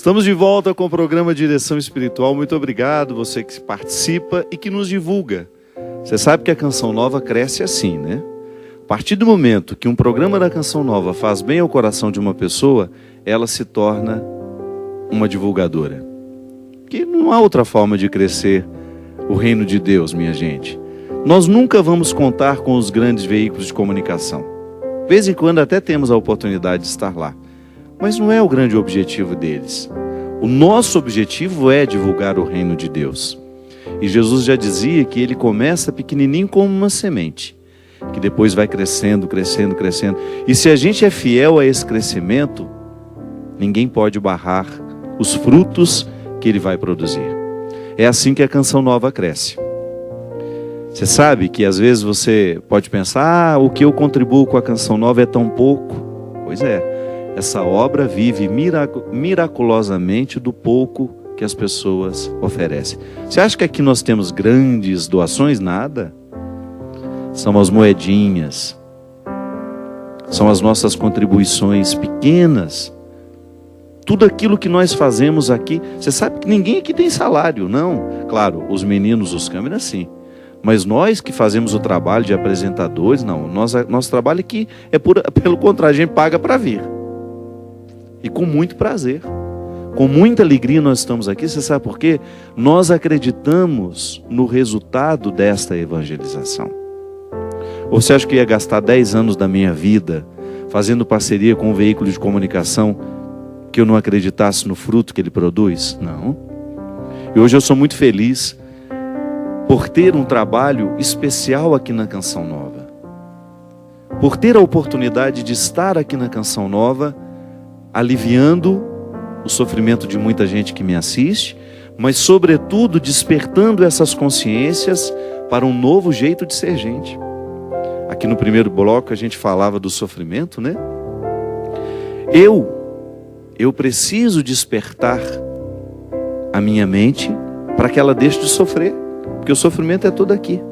Estamos de volta com o programa Direção Espiritual. Muito obrigado, você que participa e que nos divulga. Você sabe que a Canção Nova cresce assim, né? A partir do momento que um programa da Canção Nova faz bem ao coração de uma pessoa, ela se torna uma divulgadora. Que não há outra forma de crescer o reino de Deus, minha gente. Nós nunca vamos contar com os grandes veículos de comunicação. De vez em quando até temos a oportunidade de estar lá. Mas não é o grande objetivo deles. O nosso objetivo é divulgar o reino de Deus. E Jesus já dizia que ele começa pequenininho como uma semente, que depois vai crescendo, crescendo, crescendo. E se a gente é fiel a esse crescimento, ninguém pode barrar os frutos que ele vai produzir. É assim que a Canção Nova cresce. Você sabe que às vezes você pode pensar, o que eu contribuo com a Canção Nova é tão pouco. Pois é. Essa obra vive miraculosamente do pouco que as pessoas oferecem. Você acha que aqui nós temos grandes doações? Nada. São as moedinhas. São as nossas contribuições pequenas. Tudo aquilo que nós fazemos aqui. Você sabe que ninguém aqui tem salário, não. Claro, os meninos, os câmeras, sim. Mas nós que fazemos o trabalho de apresentadores, não. Nosso trabalho aqui é pelo contrário, a gente paga para vir. E com muito prazer, com muita alegria nós estamos aqui. Você sabe por quê? Nós acreditamos no resultado desta evangelização. Ou você acha que eu ia gastar 10 anos da minha vida fazendo parceria com um veículo de comunicação que eu não acreditasse no fruto que ele produz? Não. E hoje eu sou muito feliz por ter um trabalho especial aqui na Canção Nova. Por ter a oportunidade de estar aqui na Canção Nova, aliviando o sofrimento de muita gente que me assiste, mas sobretudo despertando essas consciências para um novo jeito de ser gente. Aqui no primeiro bloco a gente falava do sofrimento, né? Eu preciso despertar a minha mente para que ela deixe de sofrer, porque o sofrimento é todo aqui.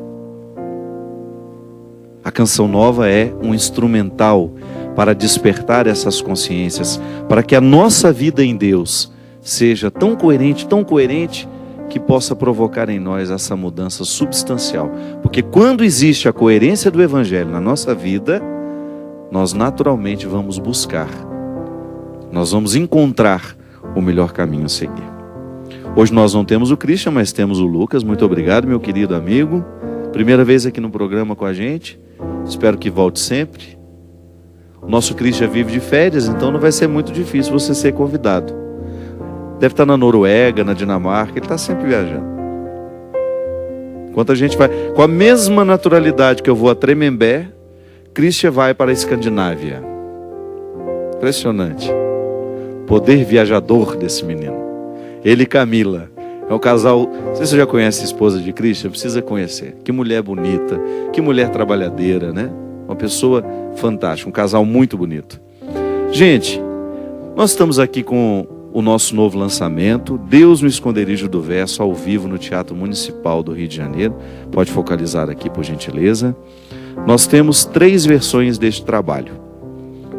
A Canção Nova é um instrumental para despertar essas consciências, para que a nossa vida em Deus seja tão coerente, que possa provocar em nós essa mudança substancial. Porque quando existe a coerência do Evangelho na nossa vida, nós naturalmente vamos buscar, nós vamos encontrar o melhor caminho a seguir. Hoje nós não temos o Christian, mas temos o Lucas. Muito obrigado, meu querido amigo. Primeira vez aqui no programa com a gente. Espero que volte sempre. O nosso Christian vive de férias, então não vai ser muito difícil você ser convidado. Deve estar na Noruega, na Dinamarca, ele está sempre viajando. Enquanto a gente vai, com a mesma naturalidade que eu vou a Tremembé, Christian vai para a Escandinávia. Impressionante. Poder viajador desse menino. Ele e Camila. É um casal, não sei se você já conhece a esposa de Christian, precisa conhecer. Que mulher bonita, que mulher trabalhadeira, né? Uma pessoa fantástica, um casal muito bonito. Gente, nós estamos aqui com o nosso novo lançamento, Deus no Esconderijo do Verso, ao vivo no Teatro Municipal do Rio de Janeiro. Pode focalizar aqui, por gentileza. Nós temos 3 versões deste trabalho.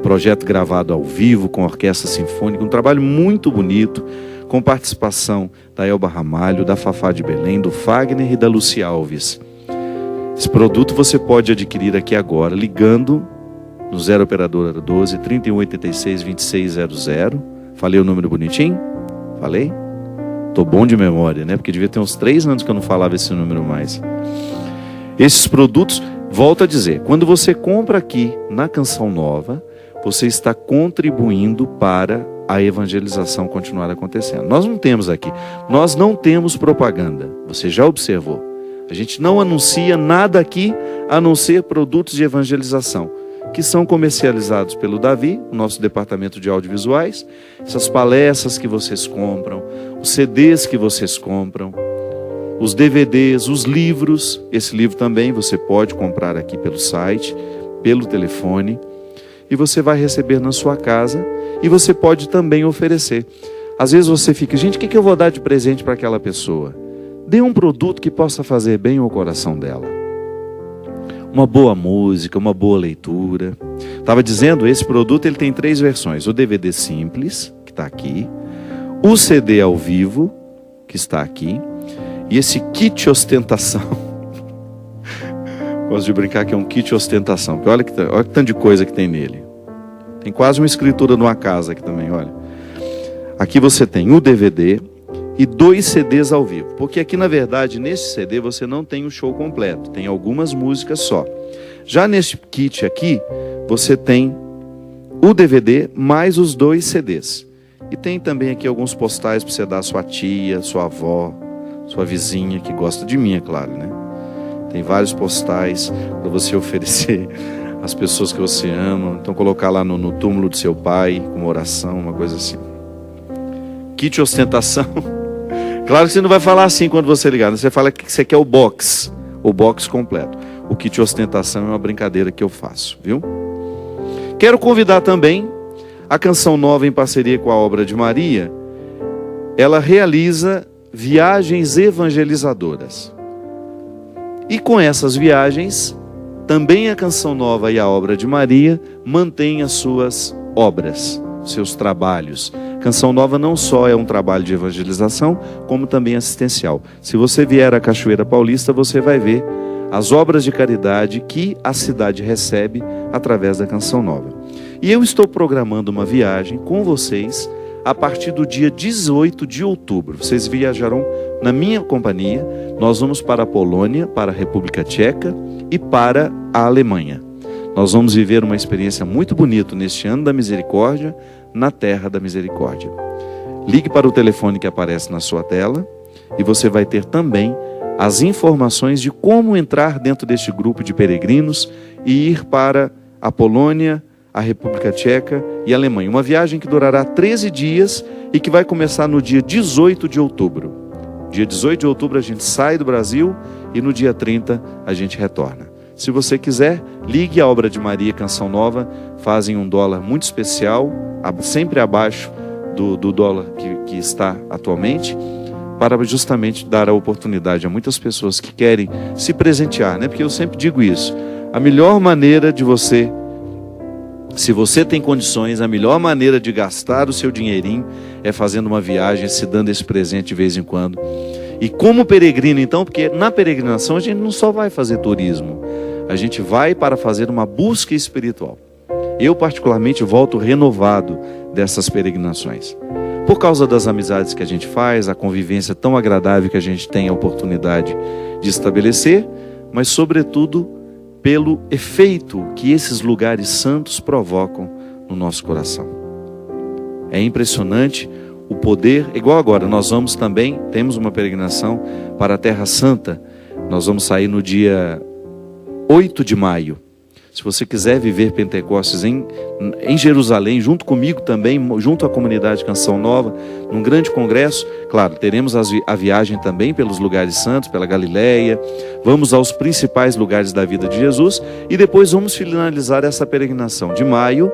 Projeto gravado ao vivo com a Orquestra Sinfônica, um trabalho muito bonito, com participação da Elba Ramalho, da Fafá de Belém, do Fagner e da Lucia Alves. Esse produto você pode adquirir aqui agora, ligando no 0 operadora 12 3186 2600. Falei o número bonitinho? Falei? Tô bom de memória, né? Porque devia ter uns 3 anos que eu não falava esse número mais. Esses produtos, volto a dizer, quando você compra aqui na Canção Nova, você está contribuindo para a evangelização continuar acontecendo. Nós não temos propaganda. Você já observou? A gente não anuncia nada aqui, a não ser produtos de evangelização, que são comercializados pelo Davi, o nosso departamento de audiovisuais, essas palestras que vocês compram, os CDs que vocês compram, os DVDs, os livros. Esse livro também você pode comprar aqui pelo site, pelo telefone, e você vai receber na sua casa, e você pode também oferecer. Às vezes você fica, gente, o que eu vou dar de presente para aquela pessoa? Dê um produto que possa fazer bem ao coração dela. Uma boa música, uma boa leitura. Estava dizendo, esse produto ele tem 3 versões. O DVD simples, que está aqui. o CD ao vivo, que está aqui, e esse kit ostentação. Gosto de brincar que é um kit ostentação, porque olha que tanto de coisa que tem nele. Tem quase uma escritura de uma casa aqui também, olha. Aqui você tem o DVD e 2 CDs ao vivo. Porque aqui, na verdade, nesse CD você não tem o show completo. Tem algumas músicas só. Já nesse kit aqui, você tem o DVD mais os 2 CDs. E tem também aqui alguns postais para você dar à sua tia, sua avó, sua vizinha, que gosta de mim, é claro, né? Tem vários postais para você oferecer às pessoas que você ama. Então colocar lá no túmulo do seu pai, com uma oração, uma coisa assim. Kit ostentação. Claro que você não vai falar assim quando você ligar. Você fala que você quer o box completo. O kit ostentação é uma brincadeira que eu faço, viu? Quero convidar também a Canção Nova, em parceria com a Obra de Maria. Ela realiza viagens evangelizadoras. E com essas viagens, também a Canção Nova e a Obra de Maria mantêm as suas obras, seus trabalhos. Canção Nova não só é um trabalho de evangelização, como também assistencial. Se você vier à Cachoeira Paulista, você vai ver as obras de caridade que a cidade recebe através da Canção Nova. E eu estou programando uma viagem com vocês a partir do dia 18 de outubro. Vocês viajarão na minha companhia. Nós vamos para a Polônia, para a República Tcheca e para a Alemanha. Nós vamos viver uma experiência muito bonita neste ano da misericórdia, na terra da misericórdia. Ligue para o telefone que aparece na sua tela e você vai ter também as informações de como entrar dentro deste grupo de peregrinos e ir para a Polônia, a República Tcheca e a Alemanha. Uma viagem que durará 13 dias e que vai começar no dia 18 de outubro. Dia 18 de outubro a gente sai do Brasil e no dia 30 a gente retorna. Se você quiser, ligue a Obra de Maria Canção Nova, fazem $1 muito especial, sempre abaixo do dólar que está atualmente, para justamente dar a oportunidade a muitas pessoas que querem se presentear, né? Porque eu sempre digo isso, a melhor maneira de você, se você tem condições, a melhor maneira de gastar o seu dinheirinho é fazendo uma viagem, se dando esse presente de vez em quando. E como peregrino então, porque na peregrinação a gente não só vai fazer turismo, a gente vai para fazer uma busca espiritual. Eu particularmente volto renovado dessas peregrinações. Por causa das amizades que a gente faz, a convivência tão agradável que a gente tem a oportunidade de estabelecer, mas sobretudo pelo efeito que esses lugares santos provocam no nosso coração. É impressionante o poder, igual agora, nós vamos também, temos uma peregrinação para a Terra Santa, nós vamos sair no dia 8 de maio. Se você quiser viver Pentecostes em Jerusalém, junto comigo também, junto à comunidade Canção Nova, num grande congresso, claro, teremos a viagem também pelos lugares santos, pela Galileia, vamos aos principais lugares da vida de Jesus e depois vamos finalizar essa peregrinação de maio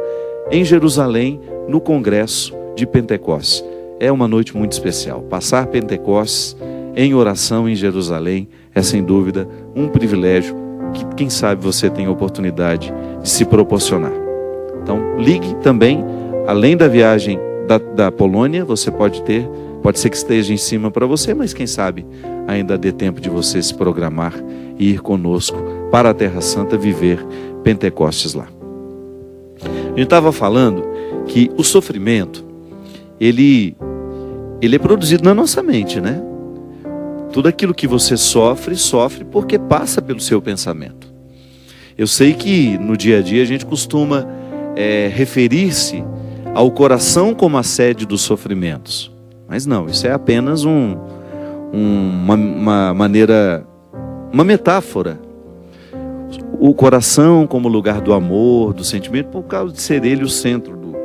em Jerusalém, no congresso de Pentecostes. É uma noite muito especial. Passar Pentecostes em oração em Jerusalém é sem dúvida um privilégio que quem sabe você tem a oportunidade de se proporcionar. Então ligue também, além da viagem da Polônia, você pode ser que esteja em cima para você, mas quem sabe ainda dê tempo de você se programar e ir conosco para a Terra Santa viver Pentecostes lá. A gente estava falando que o sofrimento, ele é produzido na nossa mente, né? Tudo aquilo que você sofre porque passa pelo seu pensamento. Eu sei que no dia a dia a gente costuma referir-se ao coração como a sede dos sofrimentos. Mas não, isso é apenas uma maneira, uma metáfora. O coração como lugar do amor, do sentimento, por causa de ser ele o centro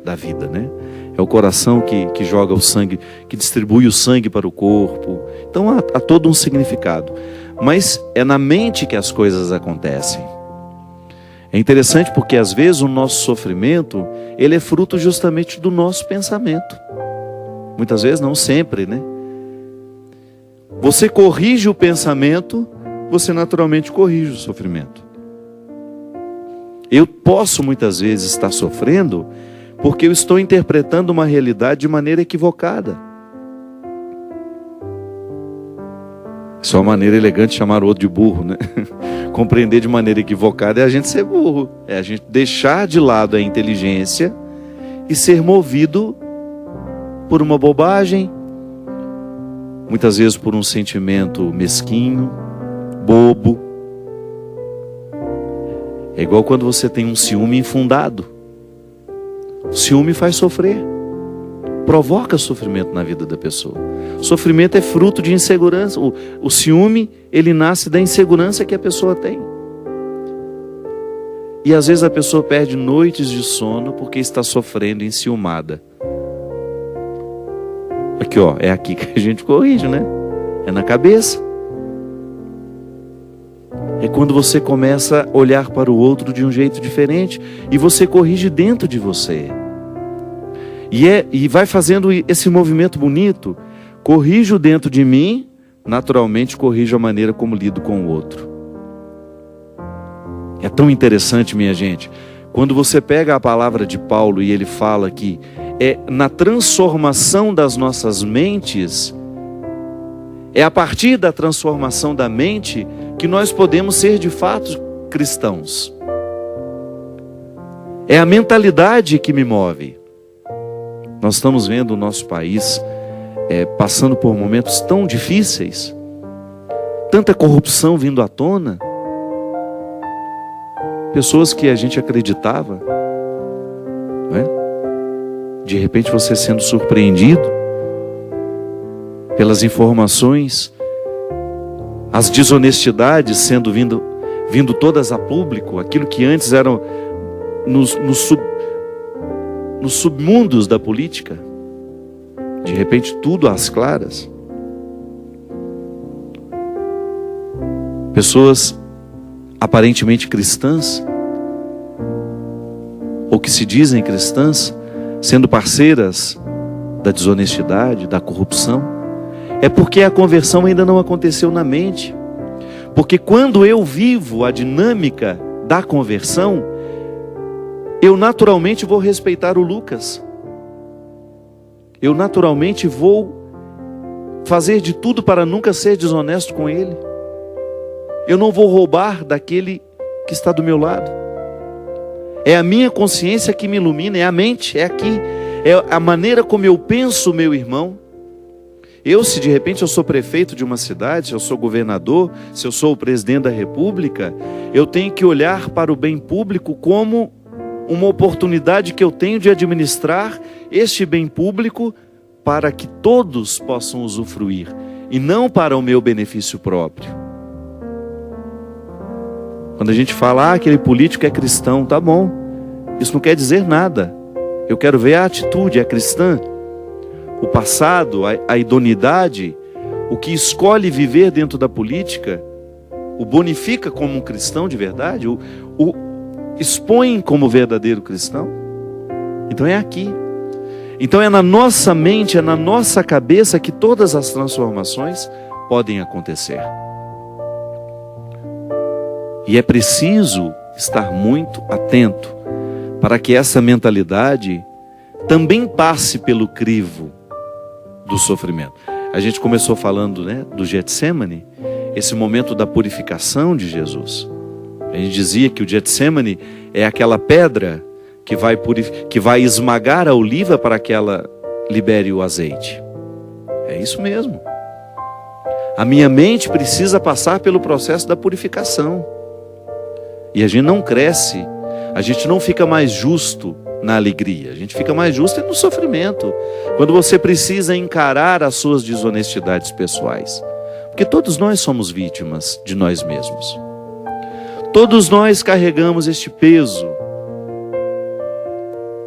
da vida, né? É o coração que joga o sangue, que distribui o sangue para o corpo. Então há todo um significado. Mas é na mente que as coisas acontecem. É interessante porque às vezes o nosso sofrimento, ele é fruto justamente do nosso pensamento. Muitas vezes, não sempre, né? Você corrige o pensamento, você naturalmente corrige o sofrimento. Eu posso muitas vezes estar sofrendo porque eu estou interpretando uma realidade de maneira equivocada. Isso é uma maneira elegante de chamar o outro de burro, né? Compreender de maneira equivocada é a gente ser burro, é a gente deixar de lado a inteligência e ser movido por uma bobagem, muitas vezes por um sentimento mesquinho, bobo. É igual quando você tem um ciúme infundado. O ciúme faz sofrer, provoca sofrimento na vida da pessoa. Sofrimento é fruto de insegurança. O ciúme, ele nasce da insegurança que a pessoa tem. E às vezes a pessoa perde noites de sono porque está sofrendo enciumada. Aqui, ó, é aqui que a gente corrige, né? É na cabeça. É quando você começa a olhar para o outro de um jeito diferente e você corrige dentro de você. E vai fazendo esse movimento bonito. Corrijo dentro de mim, naturalmente corrijo a maneira como lido com o outro. É tão interessante, minha gente, quando você pega a palavra de Paulo e ele fala que é na transformação das nossas mentes, é a partir da transformação da mente que nós podemos ser de fato cristãos. É a mentalidade que me move. Nós estamos vendo o nosso país passando por momentos tão difíceis, tanta corrupção vindo à tona, pessoas que a gente acreditava, não é? De repente você sendo surpreendido pelas informações, as desonestidades sendo vindo todas a público, aquilo que antes eram nos submundos da política, de repente tudo às claras. Pessoas aparentemente cristãs, ou que se dizem cristãs, sendo parceiras da desonestidade, da corrupção. É porque a conversão ainda não aconteceu na mente. Porque quando eu vivo a dinâmica da conversão, eu naturalmente vou respeitar o Lucas. Eu naturalmente vou fazer de tudo para nunca ser desonesto com ele. Eu não vou roubar daquele que está do meu lado. É a minha consciência que me ilumina, é a mente, é aqui. É a maneira como eu penso, meu irmão. Se de repente eu sou prefeito de uma cidade, se eu sou governador, se eu sou o presidente da república, eu tenho que olhar para o bem público como uma oportunidade que eu tenho de administrar este bem público para que todos possam usufruir, e não para o meu benefício próprio. Quando a gente fala, aquele político é cristão, tá bom, isso não quer dizer nada. Eu quero ver a atitude, é cristã. O passado, a idoneidade, o que escolhe viver dentro da política, o bonifica como um cristão de verdade, o expõe como verdadeiro cristão. Então é aqui. Então é na nossa mente, é na nossa cabeça que todas as transformações podem acontecer. E é preciso estar muito atento para que essa mentalidade também passe pelo crivo do sofrimento. A gente começou falando, do Getsemane, esse momento da purificação de Jesus. A gente dizia que o Getsemane é aquela pedra que vai esmagar a oliva para que ela libere o azeite. É isso mesmo. A minha mente precisa passar pelo processo da purificação. E a gente não cresce, a gente não fica mais justo na alegria, a gente fica mais justo no sofrimento, quando você precisa encarar as suas desonestidades pessoais. Porque todos nós somos vítimas de nós mesmos. Todos nós carregamos este peso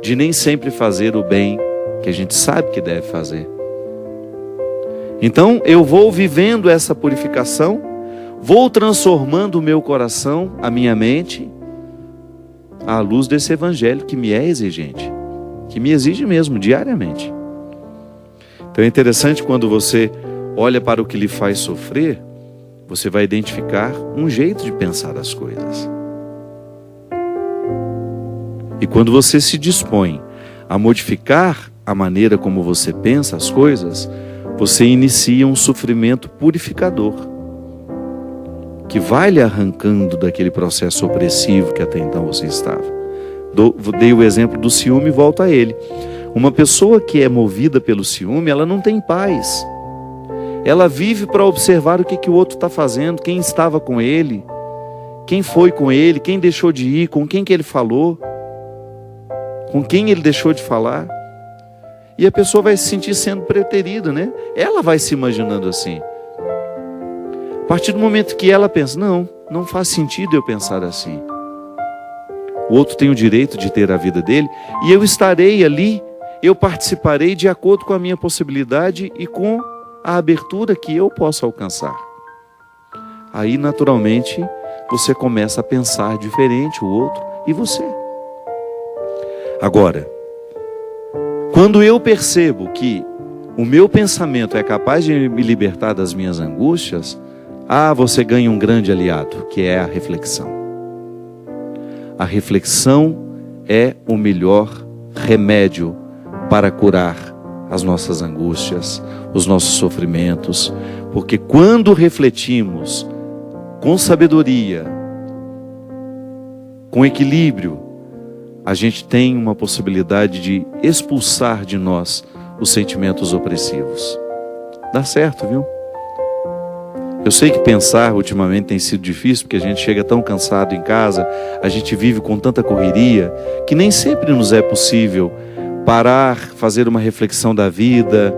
de nem sempre fazer o bem que a gente sabe que deve fazer. Então eu vou vivendo essa purificação, vou transformando o meu coração, a minha mente, à luz desse evangelho que me é exigente, que me exige mesmo diariamente. Então é interessante quando você olha para o que lhe faz sofrer, você vai identificar um jeito de pensar as coisas. E quando você se dispõe a modificar a maneira como você pensa as coisas, você inicia um sofrimento purificador, que vai lhe arrancando daquele processo opressivo que até então você estava. Dei o exemplo do ciúme e volto a ele. Uma pessoa que é movida pelo ciúme, ela não tem paz. Ela vive para observar o que o outro está fazendo, quem estava com ele, quem foi com ele, quem deixou de ir, com quem que ele falou, com quem ele deixou de falar. E a pessoa vai se sentir sendo preterida, né? Ela vai se imaginando assim. A partir do momento que ela pensa, não faz sentido eu pensar assim. O outro tem o direito de ter a vida dele e eu estarei ali, eu participarei de acordo com a minha possibilidade e com a abertura que eu posso alcançar. Aí, naturalmente, você começa a pensar diferente o outro e você. Agora, quando eu percebo que o meu pensamento é capaz de me libertar das minhas angústias, você ganha um grande aliado, que é a reflexão. A reflexão é o melhor remédio para curar as nossas angústias, os nossos sofrimentos, porque quando refletimos com sabedoria, com equilíbrio, a gente tem uma possibilidade de expulsar de nós os sentimentos opressivos. Dá certo, viu? Eu sei que pensar ultimamente tem sido difícil, porque a gente chega tão cansado em casa, a gente vive com tanta correria, que nem sempre nos é possível parar, fazer uma reflexão da vida,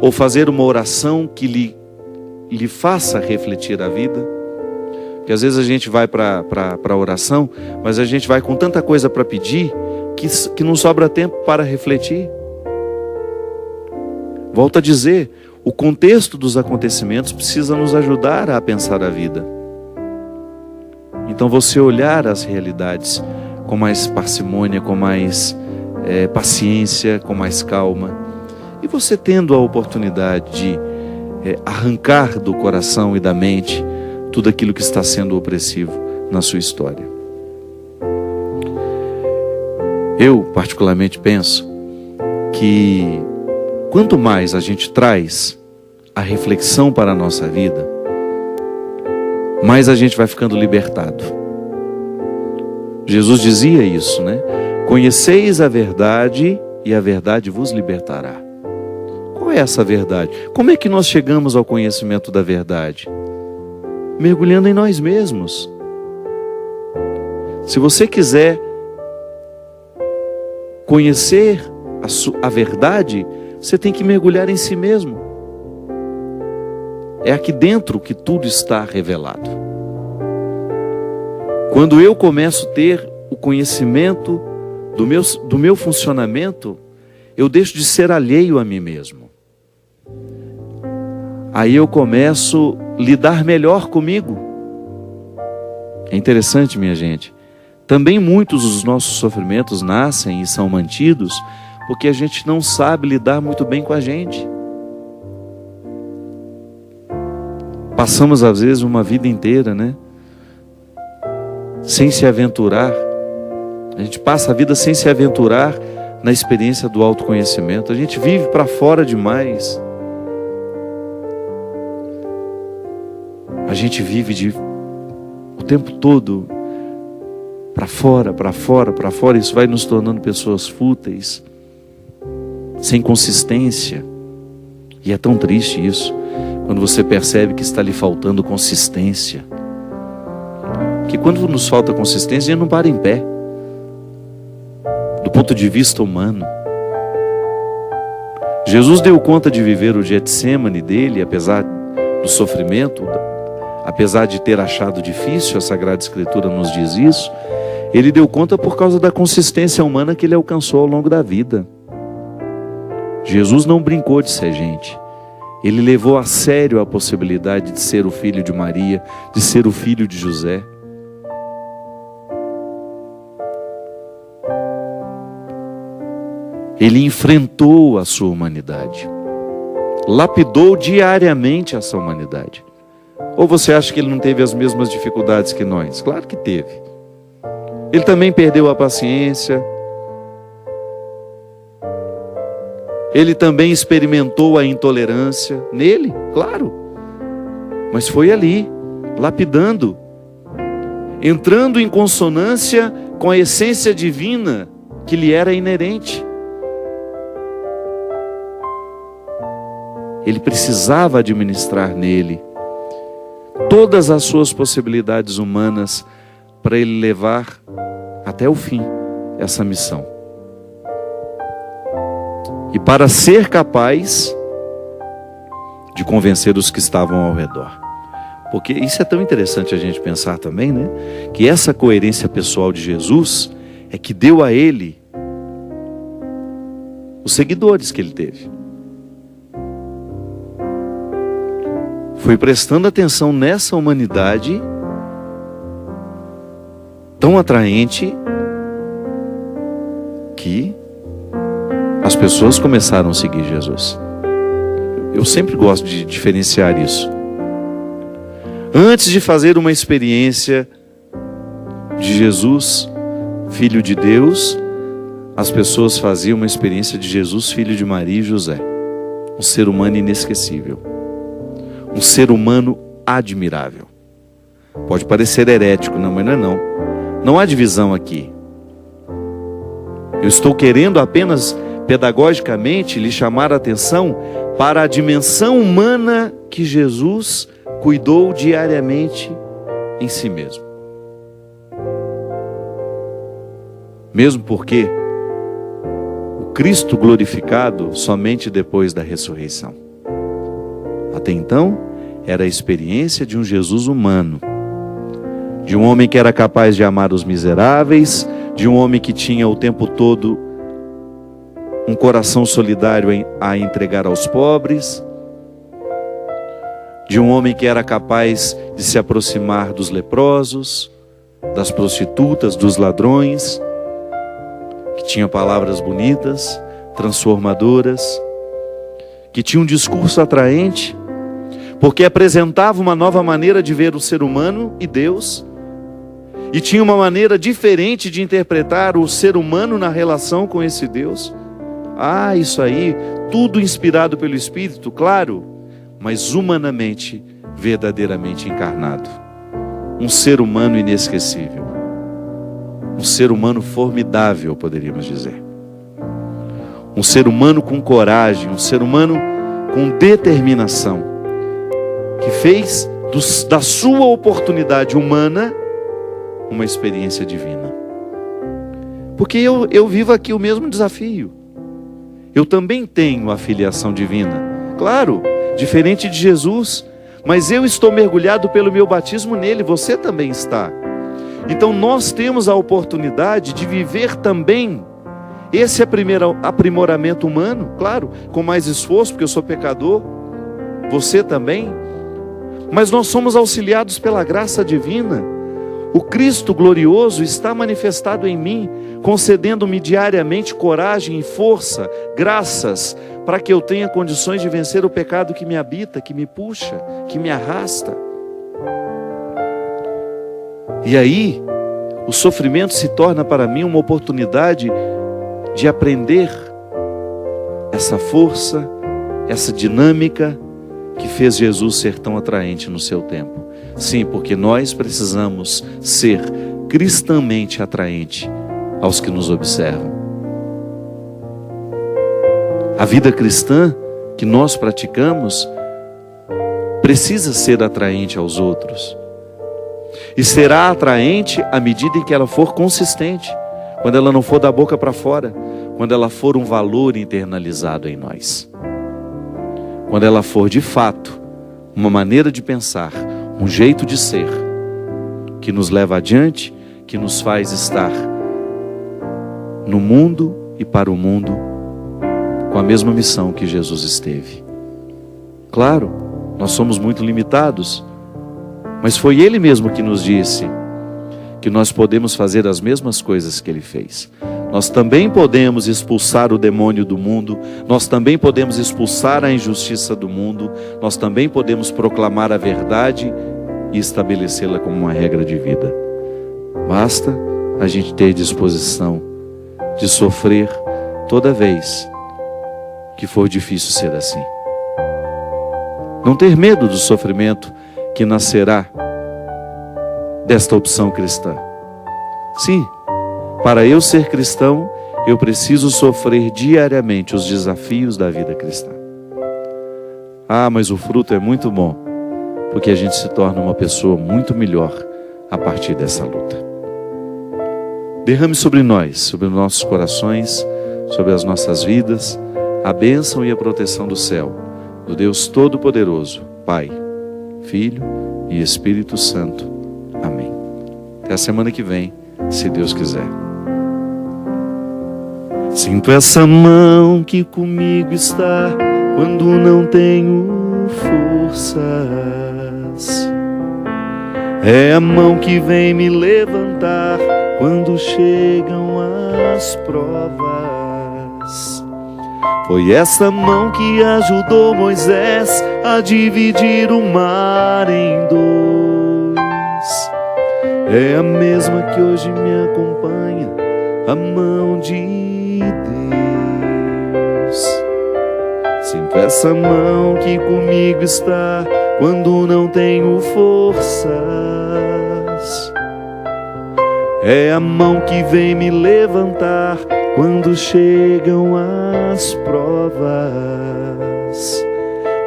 ou fazer uma oração que lhe faça refletir a vida. Porque às vezes a gente vai para a oração, mas a gente vai com tanta coisa para pedir, que não sobra tempo para refletir. Volto a dizer, o contexto dos acontecimentos precisa nos ajudar a pensar a vida. Então você olhar as realidades com mais parcimônia, com mais paciência, com mais calma. E você tendo a oportunidade de arrancar do coração e da mente tudo aquilo que está sendo opressivo na sua história. Eu particularmente penso que quanto mais a gente traz a reflexão para a nossa vida, mais a gente vai ficando libertado. Jesus dizia isso, né? Conheceis a verdade e a verdade vos libertará. Qual é essa verdade? Como é que nós chegamos ao conhecimento da verdade? Mergulhando em nós mesmos. Se você quiser conhecer a verdade, você tem que mergulhar em si mesmo. É aqui dentro que tudo está revelado. Quando eu começo a ter o conhecimento do meu funcionamento, eu deixo de ser alheio a mim mesmo. Aí eu começo a lidar melhor comigo. É interessante, minha gente. Também muitos dos nossos sofrimentos nascem e são mantidos porque a gente não sabe lidar muito bem com a gente. Passamos às vezes uma vida inteira, né? Sem se aventurar. A gente passa a vida sem se aventurar na experiência do autoconhecimento. A gente vive para fora demais. A gente vive o tempo todo para fora, para fora, para fora. Isso vai nos tornando pessoas fúteis, sem consistência. E é tão triste isso, quando você percebe que está lhe faltando consistência. Porque quando nos falta consistência, a gente não para em pé. Do ponto de vista humano. Jesus deu conta de viver o Getsêmani dele, apesar do sofrimento, apesar de ter achado difícil, a Sagrada Escritura nos diz isso, ele deu conta por causa da consistência humana que ele alcançou ao longo da vida. Jesus não brincou de ser gente. Ele levou a sério a possibilidade de ser o filho de Maria, de ser o filho de José. Ele enfrentou a sua humanidade. Lapidou diariamente essa humanidade. Ou você acha que ele não teve as mesmas dificuldades que nós? Claro que teve. Ele também perdeu a paciência. Ele também experimentou a intolerância nele, claro. Mas foi ali, lapidando, entrando em consonância com a essência divina que lhe era inerente. Ele precisava administrar nele todas as suas possibilidades humanas para ele levar até o fim essa missão. E para ser capaz de convencer os que estavam ao redor. Porque isso é tão interessante a gente pensar também, né? Que essa coerência pessoal de Jesus é que deu a ele os seguidores que ele teve. Foi prestando atenção nessa humanidade tão atraente que as pessoas começaram a seguir Jesus. Eu sempre gosto de diferenciar isso. Antes de fazer uma experiência de Jesus, Filho de Deus, as pessoas faziam uma experiência de Jesus, Filho de Maria e José. Um ser humano inesquecível. Um ser humano admirável. Pode parecer herético, não, mas não é não. Não há divisão aqui. Eu estou querendo apenas pedagogicamente lhe chamar a atenção para a dimensão humana que Jesus cuidou diariamente em si mesmo. Mesmo porque o Cristo glorificado somente depois da ressurreição. Até então, era a experiência de um Jesus humano, de um homem que era capaz de amar os miseráveis, de um homem que tinha o tempo todo um coração solidário a entregar aos pobres, de um homem que era capaz de se aproximar dos leprosos, das prostitutas, dos ladrões, que tinha palavras bonitas, transformadoras, que tinha um discurso atraente, porque apresentava uma nova maneira de ver o ser humano e Deus, e tinha uma maneira diferente de interpretar o ser humano na relação com esse Deus. Ah, isso aí, tudo inspirado pelo Espírito, claro, mas humanamente, verdadeiramente encarnado. Um ser humano inesquecível. Um ser humano formidável, poderíamos dizer. Um ser humano com coragem, um ser humano com determinação, que fez da sua oportunidade humana uma experiência divina. Porque eu vivo aqui o mesmo desafio. Eu também tenho a filiação divina. Claro, diferente de Jesus, mas eu estou mergulhado pelo meu batismo nele, você também está. Então nós temos a oportunidade de viver também esse aprimoramento humano, claro, com mais esforço, porque eu sou pecador, você também, mas nós somos auxiliados pela graça divina. O Cristo glorioso está manifestado em mim, concedendo-me diariamente coragem e força, graças, para que eu tenha condições de vencer o pecado que me habita, que me puxa, que me arrasta. E aí, o sofrimento se torna para mim uma oportunidade de aprender essa força, essa dinâmica que fez Jesus ser tão atraente no seu tempo. Sim, porque nós precisamos ser cristãmente atraente aos que nos observam. A vida cristã que nós praticamos precisa ser atraente aos outros. E será atraente à medida em que ela for consistente, quando ela não for da boca para fora, quando ela for um valor internalizado em nós. Quando ela for de fato uma maneira de pensar, um jeito de ser, que nos leva adiante, que nos faz estar no mundo e para o mundo com a mesma missão que Jesus esteve. Claro, nós somos muito limitados, mas foi Ele mesmo que nos disse que nós podemos fazer as mesmas coisas que Ele fez. Nós também podemos expulsar o demônio do mundo, nós também podemos expulsar a injustiça do mundo, nós também podemos proclamar a verdade e estabelecê-la como uma regra de vida. Basta a gente ter disposição de sofrer toda vez que for difícil ser assim. Não ter medo do sofrimento que nascerá desta opção cristã. Sim, para eu ser cristão, eu preciso sofrer diariamente os desafios da vida cristã. Ah, mas o fruto é muito bom, porque a gente se torna uma pessoa muito melhor a partir dessa luta. Derrame sobre nós, sobre os nossos corações, sobre as nossas vidas, a bênção e a proteção do céu, do Deus Todo-Poderoso, Pai, Filho e Espírito Santo. Amém. Até a semana que vem, se Deus quiser. Sinto essa mão que comigo está quando não tenho forças. É a mão que vem me levantar quando chegam as provas. Foi essa mão que ajudou Moisés a dividir o mar em dois. É a mesma que hoje me acompanha, a mão de Deus. Sinto essa mão que comigo está quando não tenho forças. É a mão que vem me levantar quando chegam as provas.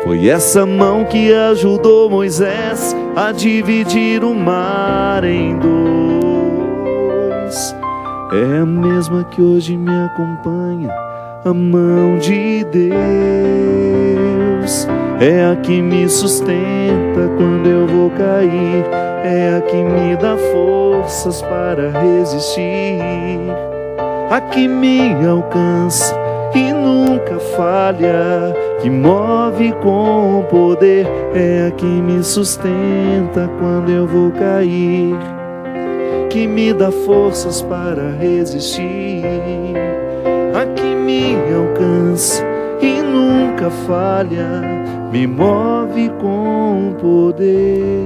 Foi essa mão que ajudou Moisés a dividir o mar em dois. É a mesma que hoje me acompanha, a mão de Deus. É a que me sustenta quando eu vou cair, é a que me dá forças para resistir, a que me alcança e nunca falha, que move com poder, é a que me sustenta quando eu vou cair, que me dá forças para resistir, a que me alcança e nunca falha, me move com poder.